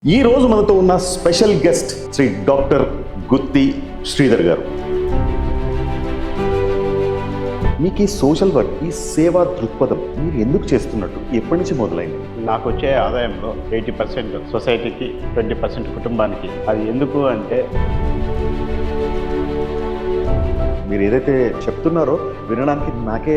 ఈ రోజు మనతో ఉన్న స్పెషల్ గెస్ట్ శ్రీ డాక్టర్ గుత్తి శ్రీధర్ గారు. మీకు ఈ సోషల్ వర్క్, ఈ సేవా దృక్పథం మీరు ఎందుకు చేస్తున్నట్టు, ఎప్పటి నుంచి మొదలైంది? నాకు వచ్చే ఆదాయంలో 80% సొసైటీకి, 20% కుటుంబానికి. అది ఎందుకు అంటే మీరు ఏదైతే చెప్తున్నారో వినడానికి నాకే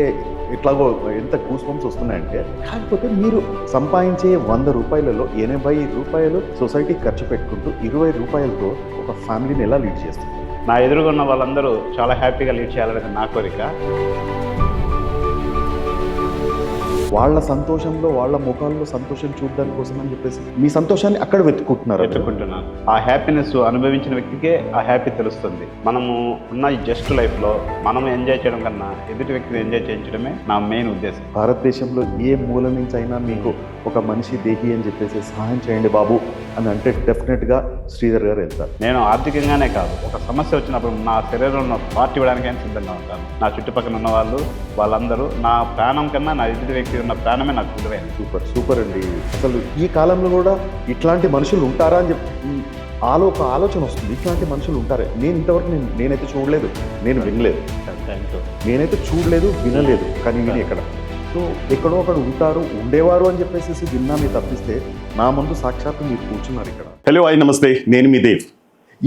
ఎట్లాగో ఎంత గూస్ బంప్స్ వస్తున్నాయంటే, కాకపోతే మీరు సంపాదించే 100 రూపాయలలో 80 రూపాయలు సొసైటీకి ఖర్చు పెట్టుకుంటూ 20 రూపాయలతో ఒక ఫ్యామిలీని ఎలా లీడ్ చేస్తుంది? నా ఎదురుగా ఉన్న వాళ్ళందరూ చాలా హ్యాపీగా లీడ్ చేయాలనేది నా కోరిక. వాళ్ళ సంతోషంలో, వాళ్ళ ముఖాల్లో సంతోషం చూడడం కోసం అని చెప్పేసి మీ సంతోషాన్ని అక్కడ వెతుక్కుంటున్నాను. ఆ హ్యాపీనెస్ అనుభవించిన వ్యక్తికే ఆ హ్యాపీ తెలుస్తుంది. మనము ఉన్న ఈ జస్ట్ లైఫ్లో మనం ఎంజాయ్ చేయడం కన్నా ఎదుటి వ్యక్తిని ఎంజాయ్ చేయించడమే నా మెయిన్ ఉద్దేశం. భారతదేశంలో ఏ మూల నుంచి అయినా మీకు ఒక మనిషి దేహి అని చెప్పేసి సహాయం చేయండి బాబు అని అంటే డెఫినెట్గా శ్రీధర్ గారు వెళ్తారు. నేను ఆర్థికంగానే కాదు, ఒక సమస్య వచ్చినప్పుడు నా శరీరంలో పార్టీ ఇవ్వడానికైనా సిద్ధంగా ఉంటాను. నా చుట్టుపక్కల ఉన్న వాళ్ళందరూ నా ప్రాణం కన్నా నా ఎదుటి వ్యక్తి ఉన్న ప్రాణమే నాకు విలువైంది. సూపర్ అండి. అసలు ఈ కాలంలో కూడా ఇట్లాంటి మనుషులు ఉంటారా అని చెప్పి ఒక ఆలోచన వస్తుంది. ఇట్లాంటి మనుషులు ఉంటారే. నేను ఇంతవరకు నేనైతే చూడలేదు, నేను వినలేదు. నేనైతే చూడలేదు, వినలేదు. కానీ నేను ఎక్కడ సో ఎక్కడో ఒకడు ఉంటారు, ఉండేవారు అని చెప్పేసి విన్నా మీరు తప్పిస్తే నా ముందు సాక్షాత్తు మీరు కూర్చున్నారు ఇక్కడ. హలో, నమస్తే, నేను మీ దేవ్.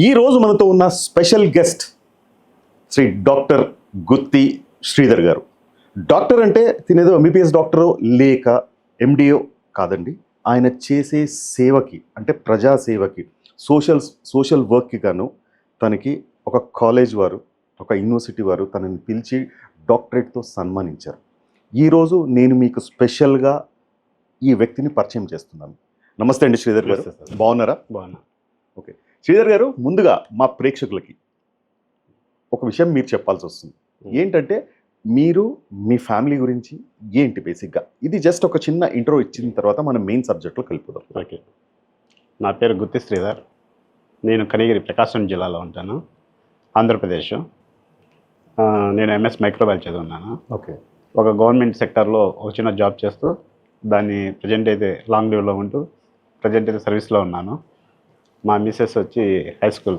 ఈ రోజు మనతో ఉన్న స్పెషల్ గెస్ట్ శ్రీ డాక్టర్ గుత్తి శ్రీధర్ గారు. డాక్టర్ అంటే తినేదో ఎంబీబీఎస్ డాక్టరో లేక ఎండిఓ కాదండి. ఆయన చేసే సేవకి, అంటే ప్రజాసేవకి, సోషల్ వర్క్కి గాను తనకి ఒక కాలేజ్ వారు, ఒక యూనివర్సిటీ వారు తనని పిలిచి డాక్టరేట్తో సన్మానించారు. ఈరోజు నేను మీకు స్పెషల్గా ఈ వ్యక్తిని పరిచయం చేస్తున్నాను. నమస్తే అండి శ్రీధర్ గారు, బాగున్నారా? బాగున్నా. ఓకే శ్రీధర్ గారు, ముందుగా మా ప్రేక్షకులకి ఒక విషయం మీరు చెప్పాల్సి వస్తుంది. ఏంటంటే మీరు మీ ఫ్యామిలీ గురించి ఏంటి బేసిక్గా, ఇది జస్ట్ ఒక చిన్న ఇంట్రో ఇచ్చిన తర్వాత మనం మెయిన్ సబ్జెక్ట్లో కలిపిద్దాం. ఓకే, నా పేరు గుత్తి శ్రీధర్. నేను కనిగిరి, ప్రకాశం జిల్లాలో ఉంటాను, ఆంధ్రప్రదేశ్. నేను ఎంఎస్ మైక్రోబయాలజీ చదువున్నాను. ఓకే. ఒక గవర్నమెంట్ సెక్టర్లో ఒక చిన్న జాబ్ చేస్తూ దాన్ని ప్రజెంట్ అయితే లాంగ్ లీవ్లో ఉంటూ ప్రజెంట్ అయితే సర్వీస్లో ఉన్నాను. మా మిస్సెస్ వచ్చి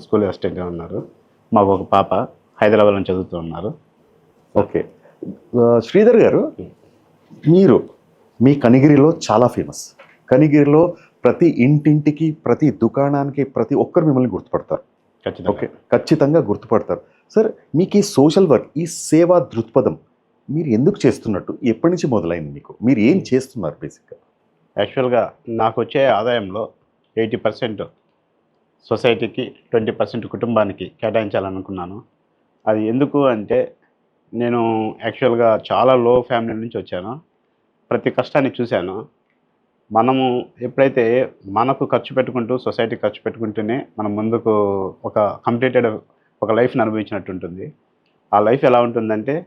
స్కూల్ అసిస్టెంట్గా ఉన్నారు. మాకు ఒక పాప హైదరాబాద్లో చదువుతూ ఉన్నారు. ఓకే శ్రీధర్ గారు, మీరు మీ కనిగిరిలో చాలా ఫేమస్. కనిగిరిలో ప్రతి ఇంటింటికి, ప్రతి దుకాణానికి ప్రతి ఒక్కరు మిమ్మల్ని గుర్తుపడతారు. ఓకే, ఖచ్చితంగా గుర్తుపడతారు. సార్, మీకు ఈ సోషల్ వర్క్, ఈ సేవా దృక్పథం మీరు ఎందుకు చేస్తున్నట్టు, ఎప్పటి నుంచి మొదలైంది? మీరు ఏం చేస్తున్నారు బేసిక్గా? యాక్చువల్గా నాకు వచ్చే ఆదాయంలో 80% సొసైటీకి, 20% కుటుంబానికి కేటాయించాలనుకున్నాను. అది ఎందుకు అంటే నేను యాక్చువల్గా చాలా లో ఫ్యామిలీ నుంచి వచ్చాను. ప్రతి కష్టాన్ని చూశాను. మనము ఎప్పుడైతే మనకు ఖర్చు పెట్టుకుంటూ, సొసైటీ ఖర్చు పెట్టుకుంటూనే మనం ముందుకు ఒక కంప్లీటెడ్ ఒక లైఫ్ని అనుభవించినట్టు ఉంటుంది. ఆ లైఫ్ ఎలా ఉంటుందంటే,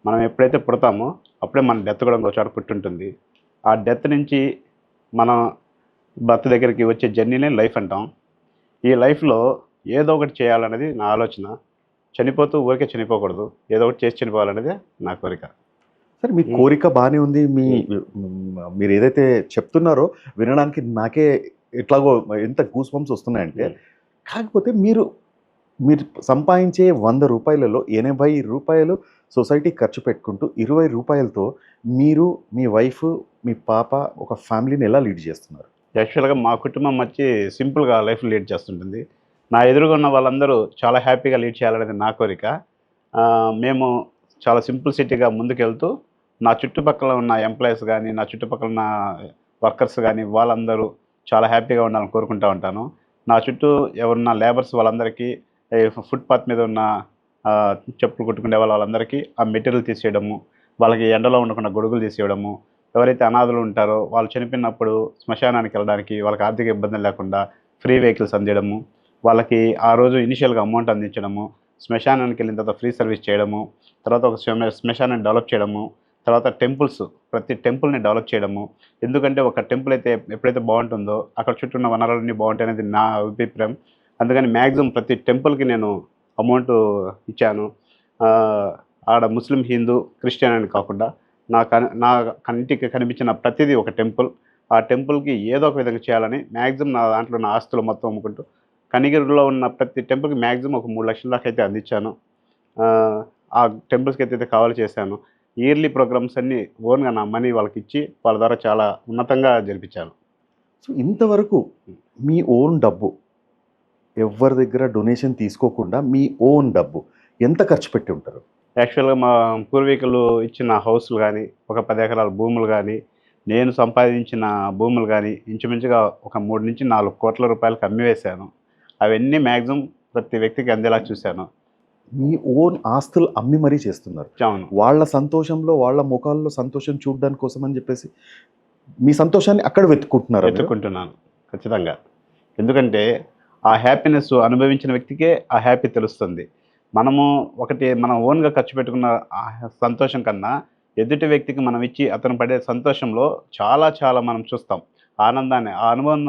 మనం ఎప్పుడైతే పుడతామో అప్పుడే మన డెత్ కూడా ఒక చోట పుట్టుంటుంది. ఆ డెత్ నుంచి మన బర్త్ దగ్గరికి వచ్చే జర్నీనే లైఫ్ అంటాం. ఈ లైఫ్లో ఏదో ఒకటి చేయాలనేది నా ఆలోచన. చనిపోతూ ఊరికే చనిపోకూడదు, ఏదో ఒకటి చేసి చనిపోవాలనేది నా కోరిక. సరే, మీ కోరిక బాగానే ఉంది. మీరు ఏదైతే చెప్తున్నారో వినడానికి నాకే ఎట్లాగో ఎంత గూస్ బంప్స్ వస్తున్నాయంటే, కాకపోతే మీరు సంపాదించే 100 రూపాయలలో 80 రూపాయలు సొసైటీకి ఖర్చు పెట్టుకుంటూ 20 రూపాయలతో మీరు, మీ వైఫ్, మీ పాప ఒక ఫ్యామిలీని ఎలా లీడ్ చేస్తున్నారు? యాక్చువల్గా మా కుటుంబం వచ్చి సింపుల్గా లైఫ్ లీడ్ చేస్తుంటుంది. నా ఎదురుగా ఉన్న వాళ్ళందరూ చాలా హ్యాపీగా లీడ్ చేయాలనేది నా కోరిక. మేము చాలా సింప్లిసిటీగా ముందుకెళ్తూ నా చుట్టుపక్కల ఉన్న ఎంప్లాయీస్ కానీ, నా చుట్టుపక్కల ఉన్న వర్కర్స్ కానీ వాళ్ళందరూ చాలా హ్యాపీగా ఉండాలని కోరుకుంటూ ఉంటాను. నా చుట్టూ ఎవరున్న లేబర్స్ వాళ్ళందరికీ, ఫుట్పాత్ మీద ఉన్న చెప్పులు కుట్టుకునే వాళ్ళందరికీ ఆ మెటీరియల్ తీసేయడము, వాళ్ళకి ఎండలో ఉండకుండా గొడుగులు తీసేయడము, ఎవరైతే అనాథలు ఉంటారో వాళ్ళు చనిపోయినప్పుడు శ్మశానానికి వెళ్ళడానికి వాళ్ళకి ఆర్థిక ఇబ్బందులు లేకుండా ఫ్రీ వెహికల్స్ అందించడము, వాళ్ళకి ఆ రోజు ఇనిషియల్గా అమౌంట్ అందించడము, శ్మశానానికి వెళ్ళిన తర్వాత ఫ్రీ సర్వీస్ చేయడము, తర్వాత ఒక శ్మశానాన్ని డెవలప్ చేయడము, తర్వాత టెంపుల్స్, ప్రతి టెంపుల్ని డెవలప్ చేయడము. ఎందుకంటే ఒక టెంపుల్ అయితే ఎప్పుడైతే బాగుంటుందో అక్కడ చుట్టూ ఉన్న వనరులన్నీ బాగుంటాయి అనేది నా అభిప్రాయం. అందుకని మ్యాక్సిమం ప్రతి టెంపుల్కి నేను అమౌంట్ ఇచ్చాను. ఆడ ముస్లిం, హిందూ, క్రిస్టియన్ అని కాకుండా నా కంటికి కనిపించిన ప్రతిదీ ఒక టెంపుల్. ఆ టెంపుల్కి ఏదో ఒక విధంగా చేయాలని మ్యాక్సిమం నా దాంట్లో ఉన్న ఆస్తులు మొత్తం అమ్ముకుంటూ కనిగిరిలో ఉన్న ప్రతి టెంపుల్కి మ్యాక్సిమం ఒక 3 లక్షల దాకా అయితే అందించాను. ఆ టెంపుల్స్కి అయితే కావాలి చేశాను. ఇయర్లీ ప్రోగ్రామ్స్ అన్నీ ఓన్గా నా మనీ వాళ్ళకి ఇచ్చి వాళ్ళ ద్వారా చాలా ఉన్నతంగా జరిపించాను. సో ఇంతవరకు మీ ఓన్ డబ్బు ఎవరి దగ్గర డొనేషన్ తీసుకోకుండా మీ ఓన్ డబ్బు ఎంత ఖర్చు పెట్టి ఉంటారు? యాక్చువల్గా మా పూర్వీకులు ఇచ్చిన హౌస్లు కానీ, ఒక 10 ఎకరాల భూములు కానీ, నేను సంపాదించిన భూములు కానీ ఇంచుమించుగా ఒక 3-4 కోట్ల రూపాయలకి అమ్మివేశాను. అవన్నీ మ్యాక్సిమం ప్రతి వ్యక్తికి అందేలా చూశాను. మీ ఓన్ ఆస్తులు అమ్మి మరీ చేస్తున్నారు. అవును. వాళ్ళ సంతోషంలో, వాళ్ళ ముఖాల్లో సంతోషం చూడడానికి కోసం అని చెప్పేసి మీ సంతోషాన్ని అక్కడ వెతుక్కుంటున్నారు. వెతుక్కుంటున్నాను ఖచ్చితంగా. ఎందుకంటే ఆ హ్యాపీనెస్ అనుభవించిన వ్యక్తికే ఆ హ్యాపీ తెలుస్తుంది. మనం ఓన్గా ఖర్చు పెట్టుకున్న ఆ సంతోషం కన్నా ఎదుటి వ్యక్తికి మనం ఇచ్చి అతను పడే సంతోషంలో చాలా చాలా మనం చూస్తాం ఆనందాన్ని. ఆ అనుభవం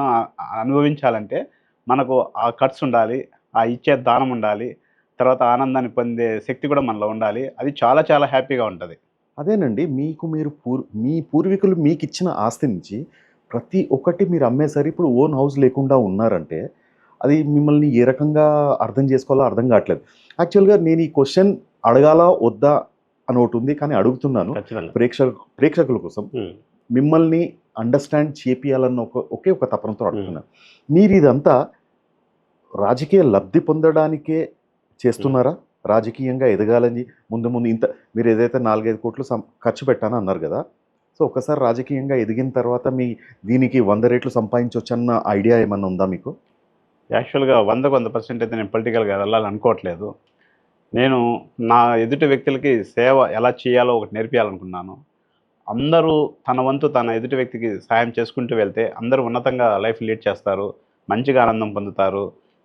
అనుభవించాలంటే మనకు ఆ ఖర్చు ఉండాలి, ఆ ఇచ్చే దానం ఉండాలి, తర్వాత ఆనందాన్ని పొందే శక్తి కూడా మనలో ఉండాలి. అది చాలా చాలా హ్యాపీగా ఉంటుంది. అదేనండి, మీరు మీ పూర్వీకులు మీకు ఇచ్చిన ఆస్తి నుంచి ప్రతి ఒక్కటి మీరు అమ్మేసరి ఇప్పుడు ఓన్ హౌస్ లేకుండా ఉన్నారంటే అది మిమ్మల్ని ఏ రకంగా అర్థం చేసుకోవాలో అర్థం కావట్లేదు. యాక్చువల్గా నేను ఈ క్వశ్చన్ అడగాలా వద్దా అని ఒకటి ఉంది, కానీ అడుగుతున్నాను ఖచ్చితంగా. ప్రేక్షకుల కోసం. మిమ్మల్ని అండర్స్టాండ్ చేపియాలన్న ఒకే ఒక తపనతో అడుగుతున్నాను. మీరు ఇదంతా రాజకీయ లబ్ధి పొందడానికే చేస్తున్నారా? రాజకీయంగా ఎదగాలని ముందు ఇంత మీరు ఏదైతే 4-5 కోట్లు ఖర్చు పెట్టానో అన్నారు కదా, సో ఒకసారి రాజకీయంగా ఎదిగిన తర్వాత దీనికి 100 రెట్లు సంపాదించవచ్చన్న ఐడియా ఏమన్నా ఉందా మీకు? యాక్చువల్గా 100% అయితే నేను పొలిటికల్గా వెళ్ళాలని అనుకోవట్లేదు. నేను నా ఎదుటి వ్యక్తులకి సేవ ఎలా చేయాలో ఒకటి నేర్పియాలనుకున్నాను. అందరూ తన వంతు తన ఎదుటి వ్యక్తికి సాయం చేసుకుంటూ వెళ్తే అందరూ ఉన్నతంగా లైఫ్ లీడ్ చేస్తారు, మంచిగా ఆనందం పొందుతారు.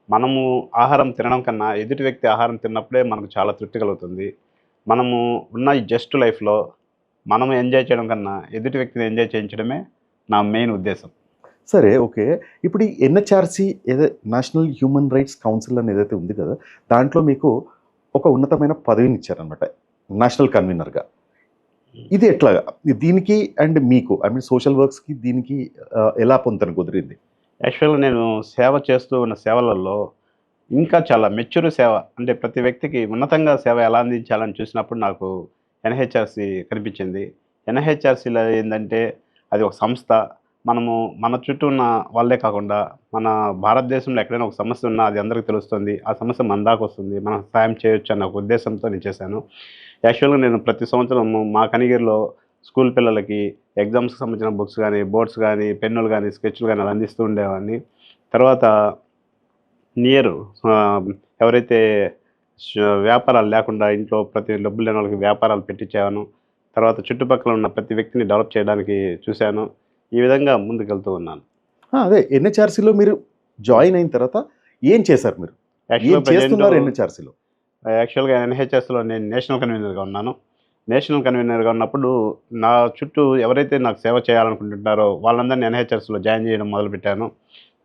మనము ఆహారం తినడం కన్నా ఎదుటి వ్యక్తి ఆహారం తిన్నప్పుడే మనకు చాలా తృప్తి కలుగుతుంది. మనము ఉన్న ఈ జస్ట్ లైఫ్లో మనము ఎంజాయ్ చేయడం కన్నా ఎదుటి వ్యక్తిని ఎంజాయ్ చేయించడమే నా మెయిన్ ఉద్దేశం. సరే, ఓకే. ఇప్పుడు ఈ NHRC national human rights council అని ఏదైతే ఉంది కదా, దాంట్లో మీకు ఒక ఉన్నతమైన పదవిని ఇచ్చారనమాట, నేషనల్ కన్వీనర్గా. ఇది ఎట్లా దీనికి అండ్ మీకు సోషల్ వర్క్స్కి దీనికి ఎలా పొందను కుదిరింది? యాక్చువల్గా నేను సేవ చేస్తూ ఉన్న సేవలలో ఇంకా చాలా మెచ్యూర్ సేవ, అంటే ప్రతి వ్యక్తికి ఉన్నతంగా సేవ ఎలా అందించాలని చూసినప్పుడు నాకు ఎన్హెచ్ఆర్సీ కనిపించింది. ఎన్హెచ్ఆర్సీలో ఏంటంటే అది ఒక సంస్థ. మన చుట్టూ ఉన్న వాళ్ళే కాకుండా మన భారతదేశంలో ఎక్కడైనా ఒక సమస్య ఉన్నా అది అందరికీ తెలుస్తుంది, ఆ సమస్య మన దాకా వస్తుంది, మనం సాయం చేయొచ్చు అన్న ఒక ఉద్దేశంతో నేను చేశాను. యాక్చువల్గా నేను ప్రతి సంవత్సరం మా కనిగిరిలో స్కూల్ పిల్లలకి ఎగ్జామ్స్కి సంబంధించిన బుక్స్ కానీ, బోర్డ్స్ కానీ, పెన్నులు కానీ, స్కెచ్లు కానీ అలా అందిస్తూ ఉండేవాడిని. తర్వాత ఎవరైతే వ్యాపారాలు లేకుండా ఇంట్లో ప్రతి డబ్బులు లేని వాళ్ళకి వ్యాపారాలు పెట్టించాను. తర్వాత చుట్టుపక్కల ఉన్న ప్రతి వ్యక్తిని డెవలప్ చేయడానికి చూశాను. ఈ విధంగా ముందుకెళ్తూ ఉన్నాను. అదే ఎన్హెచ్ఆర్సీలో మీరు జాయిన్ అయిన తర్వాత ఏం చేశారు? మీరు ఏం చేస్తున్నారు ఎన్హెచ్ఆర్సీలో? యాక్చువల్గా ఎన్హెచ్ఎస్లో నేను నేషనల్ కన్వీనర్గా ఉన్నాను. నేషనల్ కన్వీనర్గా ఉన్నప్పుడు నా చుట్టూ ఎవరైతే నాకు సేవ చేయాలనుకుంటుంటారో వాళ్ళందరినీ ఎన్హెచ్ఎస్లో జాయిన్ చేయడం మొదలుపెట్టాను.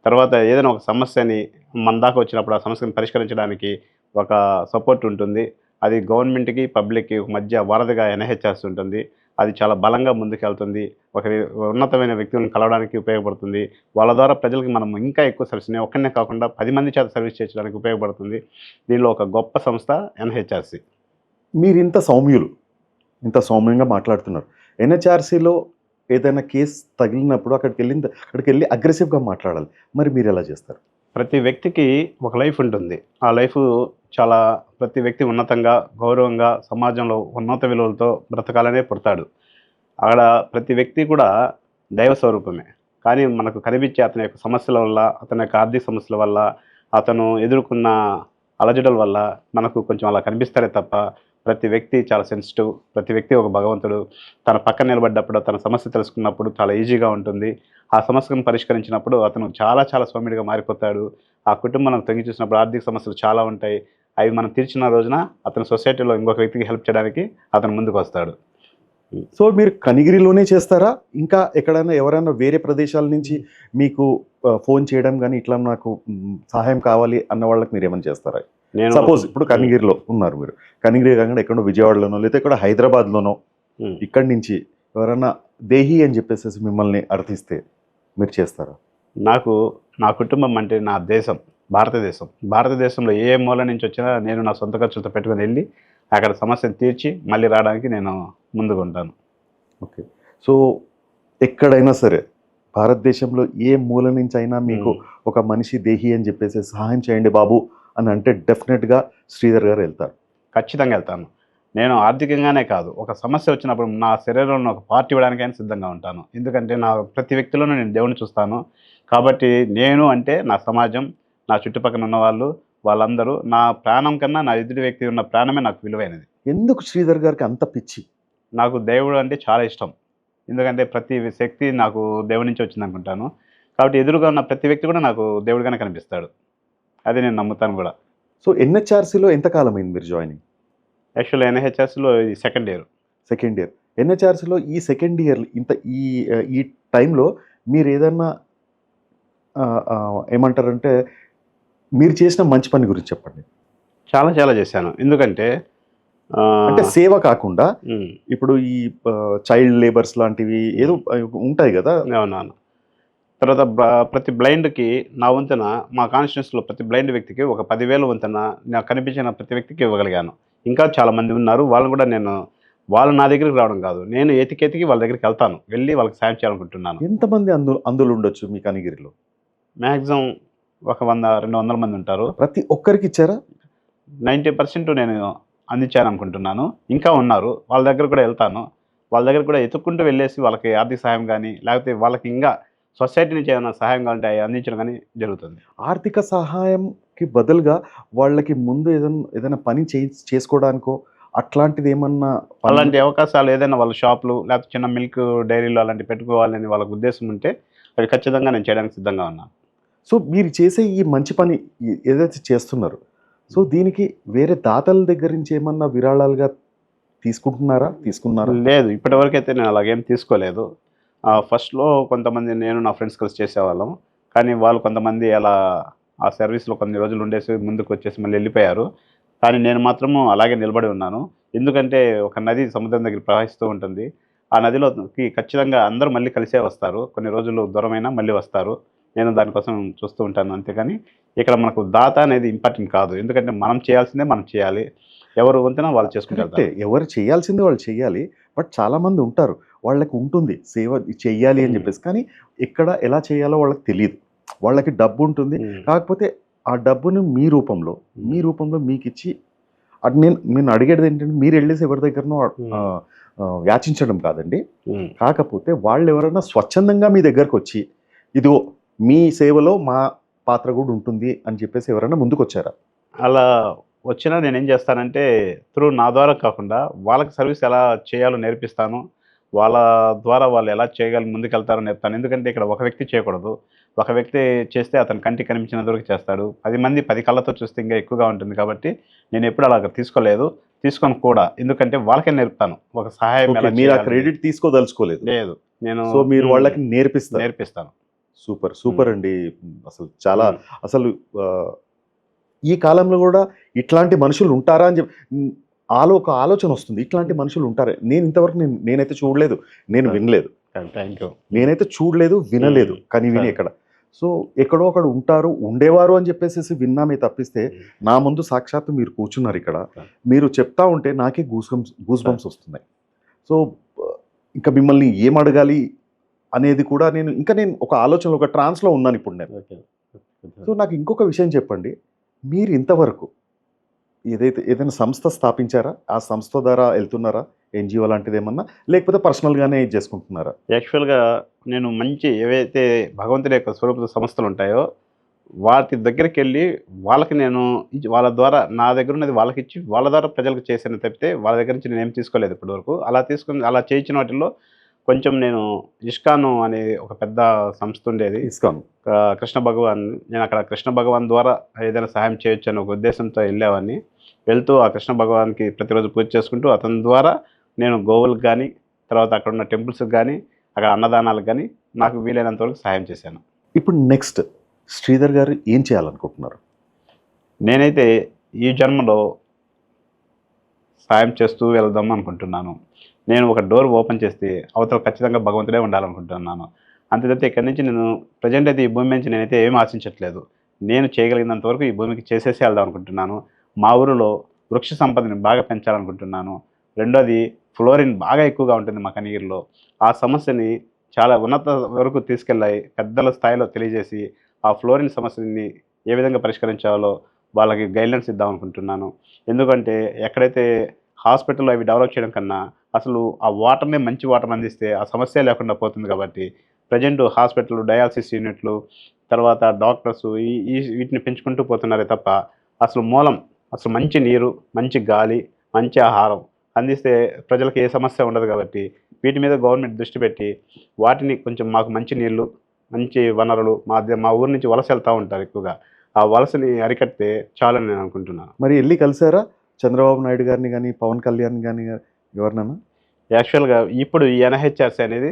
తర్వాత ఏదైనా ఒక సమస్యని మన దాకా వచ్చినప్పుడు ఆ సమస్యను పరిష్కరించడానికి ఒక సపోర్ట్ ఉంటుంది. అది గవర్నమెంట్కి, పబ్లిక్కి మధ్య వారధిగా ఎన్హెచ్ఆర్సీ ఉంటుంది. అది చాలా బలంగా ముందుకెళ్తుంది. ఒక ఉన్నతమైన వ్యక్తులను కలవడానికి ఉపయోగపడుతుంది. వాళ్ళ ద్వారా ప్రజలకి మనం ఇంకా ఎక్కువ సర్వీస్, నేను ఒక్కనే కాకుండా 10 మంది చేత సర్వీస్ చేయడానికి ఉపయోగపడుతుంది. దీనిలో ఒక గొప్ప సంస్థ ఎన్హెచ్ఆర్సీ. మీరు ఇంత సౌమ్యంగా మాట్లాడుతున్నారు. ఎన్హెచ్ఆర్సీలో ఏదైనా కేసు తగిలినప్పుడు అక్కడికి వెళ్ళి అగ్రెసివ్గా మాట్లాడాలి. మరి మీరు ఎలా చేస్తారు? ప్రతి వ్యక్తికి ఒక లైఫ్ ఉంటుంది. ఆ లైఫ్ చాలా ప్రతి వ్యక్తి ఉన్నతంగా, గౌరవంగా, సమాజంలో ఉన్నత విలువలతో బ్రతకాలనే పుడతాడు. అక్కడ ప్రతి వ్యక్తి కూడా దైవ స్వరూపమే. కానీ మనకు కనిపించే అతని యొక్క సమస్యల వల్ల, అతని యొక్క ఆర్థిక సమస్యల వల్ల, అతను ఎదుర్కొన్న అలజడుల వల్ల మనకు కొంచెం అలా కనిపిస్తారే తప్ప ప్రతి వ్యక్తి చాలా సెన్సిటివ్. ప్రతి వ్యక్తి ఒక భగవంతుడు. తన పక్కన నిలబడ్డప్పుడు, తన సమస్య తెలుసుకున్నప్పుడు చాలా ఈజీగా ఉంటుంది. ఆ సమస్యను పరిష్కరించినప్పుడు అతను చాలా చాలా సౌమ్యుడిగా మారిపోతాడు. ఆ కుటుంబం తొంగి చూసినప్పుడు ఆర్థిక సమస్యలు చాలా ఉంటాయి. అవి మనం తీర్చిన రోజున అతను సొసైటీలో ఇంకొక వ్యక్తికి హెల్ప్ చేయడానికి అతను ముందుకు వస్తాడు. సో మీరు కనిగిరిలోనే చేస్తారా? ఇంకా ఎక్కడైనా ఎవరైనా వేరే ప్రదేశాల నుంచి మీకు ఫోన్ చేయడం కానీ ఇట్లా నాకు సహాయం కావాలి అన్న వాళ్ళకి మీరు ఏమైనా చేస్తారా? సపోజ్ ఇప్పుడు కనిగిరిలో ఉన్నారు, మీరు కనిగిరి కాకుండా ఎక్కడో విజయవాడలోనో లేదా ఇక్కడ హైదరాబాద్లోనో ఇక్కడి నుంచి ఎవరైనా దేహి అని చెప్పేసి మిమ్మల్ని అర్థిస్తే మీరు చేస్తారా? నాకు నా కుటుంబం అంటే నా దేశం, భారతదేశం. భారతదేశంలో ఏ మూల నుంచి వచ్చినా నేను నా సొంత ఖర్చులతో పెట్టుకొని వెళ్ళి, అక్కడ సమస్యను తీర్చి మళ్ళీ రావడానికి నేను ముందుగుంటాను. ఓకే. సో, ఎక్కడైనా సరే భారతదేశంలో ఏ మూల నుంచైనా మీకు ఒక మనిషి దేహి అని చెప్పేసి సహాయం చేయండి బాబు అని అంటే డెఫినెట్‌గా శ్రీధర్ గారు వెళ్తారు. ఖచ్చితంగా వెళ్తాను. నేను ఆర్థికంగానే కాదు, ఒక సమస్య వచ్చినప్పుడు నా శరీరంలో ఒక పార్ట్ ఇవ్వడానికైనా సిద్ధంగా ఉంటాను. ఎందుకంటే నా ప్రతి వ్యక్తిలోనూ నేను దేవుడిని చూస్తాను. కాబట్టి నేను అంటే నా సమాజం, నా చుట్టుపక్కల ఉన్నవాళ్ళు, వాళ్ళందరూ నా ప్రాణం కన్నా నా ఎదుటి వ్యక్తి ఉన్న ప్రాణమే నాకు విలువైనది. ఎందుకు శ్రీధర్ గారికి అంత పిచ్చి? నాకు దేవుడు అంటే చాలా ఇష్టం. ఎందుకంటే ప్రతి శక్తి నాకు దేవుడి నుంచి వచ్చిందనుకుంటాను. కాబట్టి ఎదురుగా ఉన్న ప్రతి వ్యక్తి కూడా నాకు దేవుడిగానే కనిపిస్తాడు. అది నేను నమ్ముతాను గూడా. సో, ఎన్‌హెచ్‌ఆర్‌సీలో ఎంత కాలమైంది మీరు జాయినింగ్? యాక్చువల్‌గా ఎన్‌హెచ్‌ఆర్‌సీలో ఇది సెకండ్ ఇయర్. Second year. ఎన్‌హెచ్‌ఆర్‌సీలో ఈ సెకండ్ ఇయర్ ఇంత ఈ టైంలో మీరేదన్నా ఏమంటారంటే మీరు చేసిన మంచి పని గురించి చెప్పండి. చాలా చాలా చేశాను. ఎందుకంటే అంటే సేవ కాకుండా హ్మ్. ఇప్పుడు ఈ చైల్డ్ లేబర్స్ లాంటివి ఏదో ఉంటాయి గదా! అవునవును. తర్వాత ప్రతి బ్లైండ్‌కి నా వంతున మా కాన్స్టిట్యూన్సీలో ప్రతి బ్లైండ్ వ్యక్తికి ఒక 10,000 వంతున నాకు కనిపించిన ప్రతి వ్యక్తికి ఇవ్వగలిగాను. ఇంకా చాలామంది ఉన్నారు. వాళ్ళని కూడా వాళ్ళు నా దగ్గరికి రావడం కాదు, నేను ఎతికెతికి వాళ్ళ దగ్గరికెళ్తాను. వెళ్ళి వాళ్ళకి సాయం చేయాలనుకుంటున్నాను. ఎంతమంది అందులో ఉండొచ్చు మీ కనిగిరిలో? మాక్సిమం ఒక 100, 200 మంది ఉంటారు. ప్రతి ఒక్కరికి ఇచ్చారా? 90% నేను అందించాననుకుంటున్నాను. ఇంకా ఉన్నారు. వాళ్ళ దగ్గర కూడా ఎళ్తాను. వాళ్ళ దగ్గర కూడా ఎతుక్కుంటూ వెళ్ళేసి వాళ్ళకి ఆర్థిక సహాయం గానీ, లేకపోతే వాళ్ళకి ఇంకా సొసైటీ నుంచి ఏమైనా సహాయం కావాలంటే అయి అందించడం గానీ జరుగుతుంది. ఆర్థిక సహాయంకి బదులుగా వాళ్ళకి ముందు ఏదైనా పని చేసుకోవడానికో అట్లాంటిదేమన్నా అలాంటి అవకాశాలు ఏదైనా వాళ్ళ షాపులు, లేకపోతే చిన్న మిల్క్ డైరీలు అలాంటివి పెట్టుకోవాలని వాళ్ళకి ఉద్దేశం ఉంటే, అవి ఖచ్చితంగా నేను చేయడానికి సిద్ధంగా ఉన్నాను. సో, మీరు చేసే ఈ మంచి పని ఏదైతే చేస్తున్నారో, సో, దీనికి వేరే దాతల దగ్గర నుంచి ఏమన్నా విరాళాలుగా తీసుకున్నారా? లేదు. ఇప్పటివరకైతే నేను అలాగేం తీసుకోలేదు. ఫస్ట్‌లో కొంతమంది నేను నా ఫ్రెండ్స్ కలిసి చేసేవాళ్ళం. కానీ వాళ్ళు కొంతమంది అలా ఆ సర్వీస్‌లో కొన్ని రోజులు ఉండేసి ముందుకొచ్చేసి మళ్ళీ ఎళ్ళిపోయారు. కానీ నేను మాత్రము అలాగే నిలబడి ఉన్నాను. ఎందుకంటే ఒక నది సముద్రం దగ్గర ప్రవహిస్తూ ఉంటుంది. ఆ నదిలోకి ఖచ్చితంగా అందరూ మళ్ళీ కలిసే వస్తారు. కొన్ని రోజులు దూరమైనా మళ్ళీ వస్తారు. నేను దానికోసం చూస్తూ ఉంటాను. అంతేగాని ఇక్కడ మనకు దాత అనేది ఇంపార్టెంట్ కాదు. ఎందుకంటే మనం చేయాల్సిందే మనం చేయాలి. ఎవరు వంతున వాళ్ళు చేసుకుంటూ కరెక్టే. వెళ్తారు. ఎవరు చేయాల్సింది వాళ్ళు చెయ్యాలి. బట్ చాలామంది ఉంటారు. వాళ్ళకి ఉంటుంది సేవ చెయ్యాలి అని చెప్పేసి. కానీ ఎక్కడ ఎలా చేయాలో వాళ్ళకి తెలీదు. వాళ్ళకి డబ్బుంటుంది. హ్మ్. కాకపోతే ఆ డబ్బును మీ రూపంలో మీకిచ్చి అది నేను అడిగేదేంటంటే మీరెళ్ళేసి ఎవరి దగ్గరనో యాచించడం కాదండి. హ్మ్. కాకపోతే వాళ్ళెవరైనా స్వచ్ఛందంగా మీ దగ్గరకొచ్చి, ఇదిగో మీ సేవలో మా పాత్ర గూడా ఉంటుంది అని చెప్పేసి ఎవరైనా ముందుకొచ్చారా? అలా వచ్చినా నేనేం చేస్తానంటే, నా ద్వారా కాకుండా వాళ్ళకి సర్వీస్ ఎలా చేయాలో నేర్పిస్తాను. వాళ్ళ ద్వారా వాళ్ళు ఎలా ముందుకెళ్తారో నేర్పుతాను. ఎందుకంటే ఇక్కడ ఒక వ్యక్తి చేయకూడదు. ఒక వ్యక్తి చేస్తే అతని కంటికి కనిపించినంత వరకు చేస్తాడు. 10 మంది 10 కళ్ళతో చూస్తే ఇంకా ఎక్కువగా ఉంటుంది కాబట్టి, నేనెప్పుడు అలాగ తీసుకోలేదు. తీసుకోను కూడా. ఎందుకంటే వాళ్ళకే నేర్పుతాను. ఒక సహాయం ఓకే. ఎలా మీరు ఆ చేయాలి. క్రెడిట్ తీసుకోదలుచుకోలేదు. లేదు. నేను సో, మీరు వాళ్ళకి నేర్పిస్తారు. నేర్పిస్తాను. సూపర్ అండి. అసలు చాలా హ్మ్. అసలు ఈ కాలంలో గూడా ఇట్లాంటి మనుషులు ఉంటారా అని ఒక ఆలోచన వస్తుంది. ఇట్లాంటి మనుషులు ఉంటారా? నేనైతే చూడలేదు. నేను వినలేదు. Thank you. నేనైతే చూడలేదు, వినలేదు. కానీ విని సరే. ఎక్కడ. సో, ఎక్కడో అక్కడ ఉంటారు, ఉండేవారు అని చెప్పేసేసి విన్నామే తప్పిస్తే, నా ముందు సాక్షాత్తు మీరు కూర్చున్నారిక్కడ. మీరు చెప్తా ఉంటే నాకే గూస్ బంప్స్ వస్తున్నాయి. సో, ఇంకా మిమ్మల్ని ఏమడగాలి అనేది కూడా నేను ఒక ఆలోచనలో ఒక ట్రాన్స్‌లో ఉన్నాను ఇప్పుడు నేను. ఓకే. సో, నాకు ఇంకొక విషయం చెప్పండి. మీరు ఇంతవరకు ఏదైనా సంస్థ స్థాపించారా? ఆ సంస్థ ద్వారా ఎళ్తున్నారా? ఎన్‌జీఓ లాంటిదేమన్నా? లేకపోతే పర్సనల్‌గానే ఇది చేసుకుంటున్నారా? యాక్చువల్‌గా నేను మంచి ఏవైతే భగవంతుడి యొక్క స్వరూప సంస్థలుంటాయో, వాటి దగ్గరికెళ్ళి వాళ్ళకి నేను వాళ్ళ ద్వారా నా దగ్గరున్నది వాళ్ళకిచ్చి, వాళ్ళ ద్వారా ప్రజలకు చేశాను తప్పితే, వాళ్ళ దగ్గర నుంచి నేనేం తీసుకోలేదు ఇప్పటివరకు. అలా చేయించిన వాటిల్లో కొంచెం నేను ఇస్కాన్ అనే ఒక పెద్ద సంస్థ ఉండేది. ఇస్కాన్. కృష్ణ భగవాన్. నేను అక్కడ కృష్ణ భగవాన్ ద్వారా ఏదైనా సహాయం చేయొచ్చనే ఒక ఉద్దేశంతో వెళ్ళేవాడిని. వెళ్తూ ఆ కృష్ణ భగవాన్‌కి ప్రతిరోజు పూజ చేసుకుంటూ అతని ద్వారా నేను గోవులకు గానీ, తర్వాత అక్కడున్న టెంపుల్స్‌కి గానీ, అక్కడ అన్నదానాలకు గానీ, నాకు వీలైనంత వరకు సహాయం చేశాను. ఇప్పుడు నెక్స్ట్ శ్రీధర్ గారు ఏం చేయాలనుకుంటున్నారు? నేనైతే ఈ జన్మలో సాయం చేస్తూ వెళ్దాం అనుకుంటున్నాను. నేను ఒక డోర్ ఓపెన్ చేస్తే అవతల ఖచ్చితంగా భగవంతుడే ఉండాలనుకుంటున్నాను. అంతే తప్పితే ఇక్కడి నుంచి నేను ప్రజెంట్ అయితే ఈ భూమి నుంచి నేనైతే ఏమీ ఆశించట్లేదు. నేను చేయగలిగినంత వరకు ఈ భూమికి చేసేసి వెళ్దాం అనుకుంటున్నాను. మా ఊరిలో వృక్ష సంపదని బాగా పెంచాలనుకుంటున్నాను. రెండోది ఫ్లోరిన్ బాగా ఎక్కువగా ఉంటుంది మా కనిగిరిలో. ఆ సమస్యని చాలా ఉన్నత వరకు తీసుకెళ్ళి పెద్దల స్థాయిలో తెలియజేసి, ఆ ఫ్లోరిన్ సమస్యని ఏ విధంగా పరిష్కరించాలో వాళ్ళకి గైడ్‌లైన్స్ ఇద్దాం అనుకుంటున్నాను. ఎందుకంటే ఎక్కడైతే హాస్పిటల్‌లో అవి డెవలప్ చేయడం కన్నా, అసలు ఆ వాటర్‌నే మంచి వాటర్‌ని అందిస్తే ఆ సమస్యే లేకుండా పోతుంది కాబట్టి, ప్రెజెంట్ హాస్పిటల్, డయాలసిస్ యూనిట్లు, తర్వాత డాక్టర్సు ఈ ఈ వీటిని పెంచుకుంటూ పోతున్నారే తప్ప, అసలు మూలం అసలు మంచి నీరు, మంచి గాలి, మంచి ఆహారం అందిస్తే ప్రజలకు ఏ సమస్య ఉండదు కాబట్టి, వీటి మీద గవర్నమెంట్ దృష్టి పెట్టి, వాటిని కొంచెం మాకు మంచి నీళ్ళు, మంచి వనరులు మా ఊరు నుంచి వలస వెళ్తా ఉంటారు ఎక్కువగా. ఆ వలసని అరికడితే చాలని నేను అనుకుంటున్నాను. మరి ఎళ్లి కలిసారా చంద్రబాబు నాయుడు గారిని గాని, పవన్ కళ్యాణ్ గాని ఎవరినన్నా? యాక్చువల్‌గా ఇప్పుడు ఈ ఎన్‌హెచ్‌ఆర్‌సీ అనేది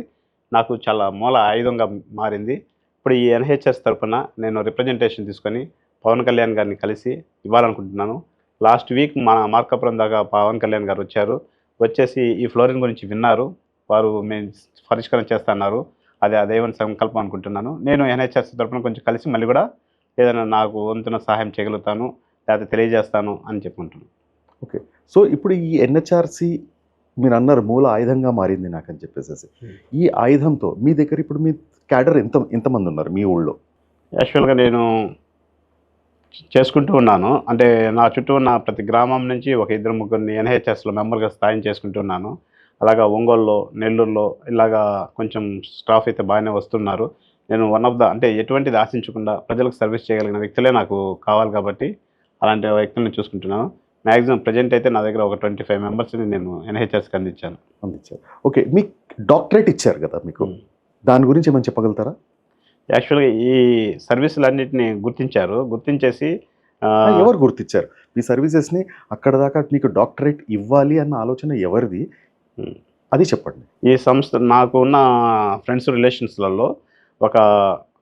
నాకు చాలా మూల ఆయుధంగా మారింది. ఇప్పుడు ఈ ఎన్‌హెచ్‌ఎస్ తరపున నేను రిప్రజెంటేషన్ తీసుకొని పవన్ కళ్యాణ్ గారిని కలిసి ఇవ్వాలనుకుంటున్నాను. లాస్ట్ వీక్ మన మార్కాపురం దాకా పవన్ కళ్యాణ్ గారు వచ్చారు. వచ్చేసి ఈ ఫ్లోరిన్ గురించి విన్నారు. వారు మేము పరిష్కారం చేస్తా అన్నారు. అది ఆ దేవుని సంకల్పం అనుకుంటున్నాను. నేను ఎన్‌హెచ్‌ఆర్‌సీ తరపున కొంచెం కలిసి మళ్ళీ కూడా ఏదైనా నాకు వంతున సహాయం చేయగలుగుతాను, లేకపోతే తెలియజేస్తాను అని చెప్పుకుంటున్నాను. ఓకే. సో, ఇప్పుడు ఈ ఎన్‌హెచ్‌ఆర్‌సీ మీరన్నారు మూల ఆయుధంగా మారింది నాకని చెప్పేసేసి. ఈ ఆయుధంతో మీ దగ్గర ఇప్పుడు మీ క్యాడర్ ఎంతమందున్నారు మీ ఊళ్ళో? యాక్చువల్‌గా నేను చేసుకుంటూ ఉన్నాను. అంటే నా చుట్టూ ఉన్న ప్రతి గ్రామం నుంచి ఒక ఇద్దరు ముగ్గురిని ఎన్‌హెచ్‌ఎస్‌లో మెంబర్‌గా సాయం చేసుకుంటూ ఉన్నాను. అలాగా ఒంగోలులో, నెల్లూరులో ఇలాగా కొంచెం స్టాఫ్ అయితే బాగానే వస్తున్నారు. నేను వన్ ఆఫ్ ద అంటే ఎటువంటిది ఆశించకుండా ప్రజలకు సర్వీస్ చేయగలిగిన వ్యక్తులే నాకు కావాలి కాబట్టి, అలాంటి వ్యక్తుల్ని చూసుకుంటున్నాను. మాక్సిమం ప్రెజెంట్ అయితే నా దగ్గర ఒక 25 మెంబర్స్‌ని నేను ఎన్‌హెచ్‌ఎస్‌కి అందించాను. అందించారు. ఓకే. మీకు డాక్టరేట్ ఇచ్చారు కదా మీకు. దాని గురించి ఏమైనా చెప్పగలుగుతారా? యాక్చువల్‌గా ఈ సర్వీసులన్నిటిని గుర్తించారు. గుర్తించేసి ఎవరు గుర్తిచ్చారు? మీ సర్వీసెస్‌ని అక్కడి దాకా మీకు డాక్టరేట్ ఇవ్వాలి అన్న ఆలోచన ఎవరిది? హ్మ్. అది చెప్పండి. ఈ సంస్థ నాకు ఉన్న ఫ్రెండ్స్ రిలేషన్స్‌లలో ఒక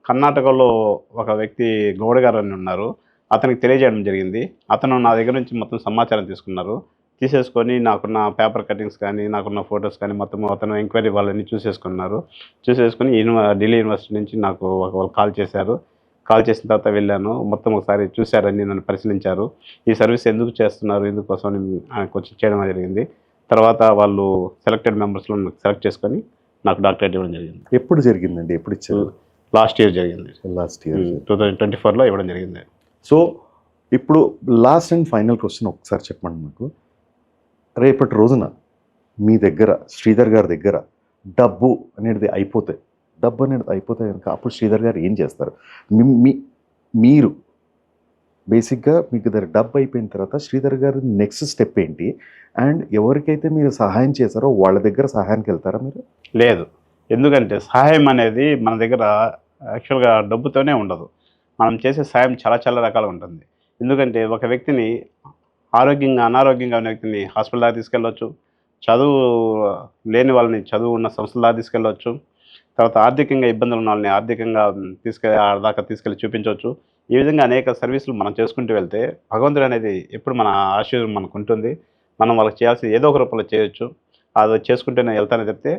కర్ణాటకలో ఒక వ్యక్తి గౌడ గారని ఉన్నారు. అతనికి తెలియజేయడం జరిగింది. అతను నా దగ్గర నుంచి మొత్తం సమాచారం తీసుకున్నారు. తీసేసుకొని నాకున్న పేపర్ కటింగ్స్ కానీ, నాకున్న ఫోటోస్ కానీ మొత్తం అతను ఎంక్వైరీ వాళ్ళన్నీ చూసేసుకున్నారు. చూసేసుకొని ఢిల్లీ యూనివర్సిటీ నుంచి నాకు వాళ్ళు కాల్ చేశారు. కాల్ చేసిన తర్వాత వెళ్ళాను. మొత్తం ఒకసారి చూసారని నన్ను పరిశీలించారు. ఈ సర్వీస్ ఎందుకు చేస్తున్నారు? ఎందుకోసం అని కొంచెం చేయడం జరిగింది. తర్వాత వాళ్ళు సెలెక్టెడ్ మెంబర్స్‌లో నన్ను సెలెక్ట్ చేసుకొని నాకు డాక్టరేట్ ఇవ్వడం జరిగింది. ఎప్పుడు జరిగిందండి? ఎప్పుడు ఇచ్చారు? లాస్ట్ ఇయర్ జరిగింది. Last year. 2024లో ఇవ్వడం జరిగింది. సో, ఇప్పుడు లాస్ట్ అండ్ ఫైనల్ క్వెషన్ ఒకసారి చెప్పండి నాకు. రేపటి రోజున మీ దగ్గర శ్రీధర్ గారి దగ్గర డబ్బు అనేది అయిపోతే కనుక అప్పుడు శ్రీధర్ గారు ఏం చేస్తారు? మీరు బేసిక్‌గా మీకు దగ్గర డబ్బు అయిపోయిన తర్వాత శ్రీధర్ గారి నెక్స్ట్ స్టెప్ ఏంటి? అండ్ ఎవరికైతే మీరు సహాయం చేశారో వాళ్ళ దగ్గర సహాయానికి వెళ్తారా మీరు? లేదు. ఎందుకంటే సహాయం అనేది మన దగ్గర యాక్చువల్‌గా డబ్బుతోనే ఉండదు. మనం చేసే సాయం చాలా చాలా రకాలుగా ఉంటుంది. ఎందుకంటే ఒక వ్యక్తిని అనారోగ్యంగా ఉన్న వ్యక్తిని హాస్పిటల్ దాకా తీసుకెళ్ళొచ్చు. చదువు లేని వాళ్ళని చదువు ఉన్న సంస్థల దాకా తీసుకెళ్ళొచ్చు. తర్వాత ఆర్థికంగా ఇబ్బందులు ఉన్న వాళ్ళని ఆర్థికంగా ఆడ దాకా తీసుకెళ్ళి చూపించవచ్చు. ఈ విధంగా అనేక సర్వీసులు మనం చేసుకుంటూ వెళ్తే భగవంతుడు అనేది ఎప్పుడు మన ఆశీర్వాదం మనకుంటుంది. మనం వాళ్ళకి చేయాల్సింది ఏదో ఒక రూపంలో చేయొచ్చు. అది చేసుకుంటూనే వెళ్తానే తప్పితే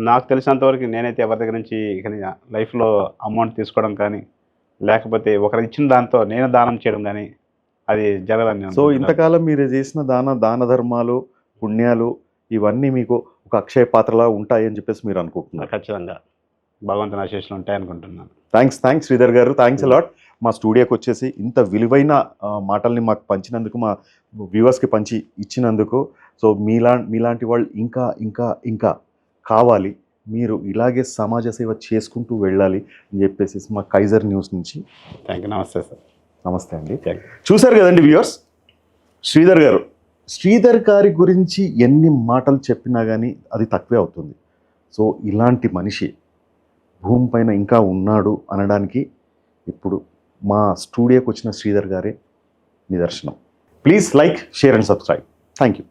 నాకు తెలిసినంత వరకు నేనైతే ఎవరి దగ్గర నుంచి లైఫ్‌లో అమౌంట్ తీసుకోవడం కానీ, లేకపోతే ఒకరు ఇచ్చిన దాంతో నేను దానం చేయడం గానీ, అది జరగదని నేను సో, అనుకుంటున్నాను. ఇంతకాలం మీరు చేసిన దాన ధర్మాలు, పుణ్యాలు ఇవన్నీ మీకు ఒక అక్షయ పాత్రలా ఉంటాయని చెప్పేసి మీరు అనుకుంటున్నారు. ఖచ్చితంగా భగవంతుని ఆశీస్సులు ఉంటాయనుకుంటున్నాను. థ్యాంక్స్ శ్రీధర్ గారు. Thanks a lot. మా స్టూడియోకి వచ్చేసి ఇంత విలువైన మాటల్ని మాకు పంచినందుకు, మా వ్యూవర్స్‌కి పంచి ఇచ్చినందుకు. సో, మీలాంటి వాళ్ళు ఇంకా కావాలి. మీరు ఇలాగే సమాజ సేవ చేసుకుంటూ వెళ్ళాలి అని చెప్పేసి మా కైజర్ న్యూస్ నుంచి థ్యాంక్ యూ. నమస్తే సార్. నమస్తే అండి. Thank you. చూశారు కదండి వ్యూవర్స్, శ్రీధర్ గారి గురించి ఎన్ని మాటలు చెప్పినా కానీ అది తక్కువే అవుతుంది. సో, ఇలాంటి మనిషి భూమిపైన ఇంకా ఉన్నాడు అనడానికి ఇప్పుడు మా స్టూడియోకి వచ్చిన శ్రీధర్ గారే నిదర్శనం. Please like, share and subscribe. Thank you.